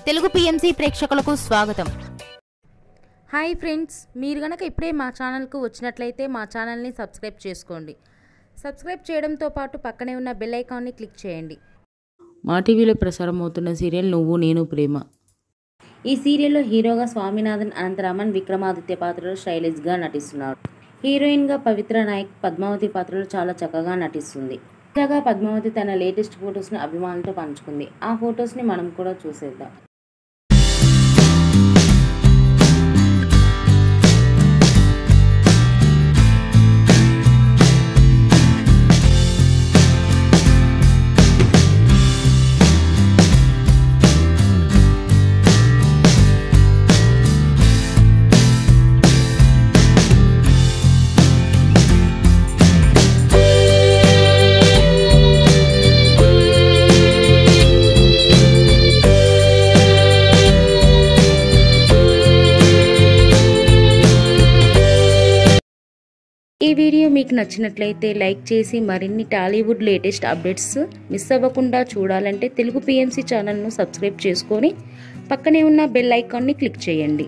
Telugu PMC ప్రేక్షకులకు స్వాగతం. Hi friends, మీరు గనక ఇప్పుడే మా ఛానల్కు వచ్చినట్లయితే మా ఛానల్ని సబ్స్క్రైబ్ చేసుకోండి. సబ్స్క్రైబ్ చేయడంతో పాటు పక్కనే ఉన్న బెల్ ఐకాన్ని క్లిక్ చేయండి. మా టీవీలో ప్రసారం అవుతున్న సీరియల్ నువ్వు నేను ప్రేమ. ఈ సీరియల్లో హీరోగా స్వామినాథన్ అనంతరామన్ విక్రమాదిత్య పాత్రలో శైలేష్గా నటిస్తున్నాడు. హీరోయిన్గా పవిత్ర నాయక్ పద్మావతి పాత్రలో చాలా చక్కగా నటిస్తుంది. తాజాగా పద్మావతి తన లేటెస్ట్ ఫొటోస్ని అభిమానులతో పంచుకుంది. ఆ ఫొటోస్ని మనం కూడా చూసేద్దాం. ఈ వీడియో మీకు నచ్చినట్లయితే లైక్ చేసి మరిన్ని టాలీవుడ్ లేటెస్ట్ అప్డేట్స్ మిస్ అవ్వకుండా చూడాలంటే తెలుగు పిఎంసి ఛానల్ను సబ్స్క్రైబ్ చేసుకొని పక్కనే ఉన్న బెల్ ఐకాన్ని క్లిక్ చేయండి.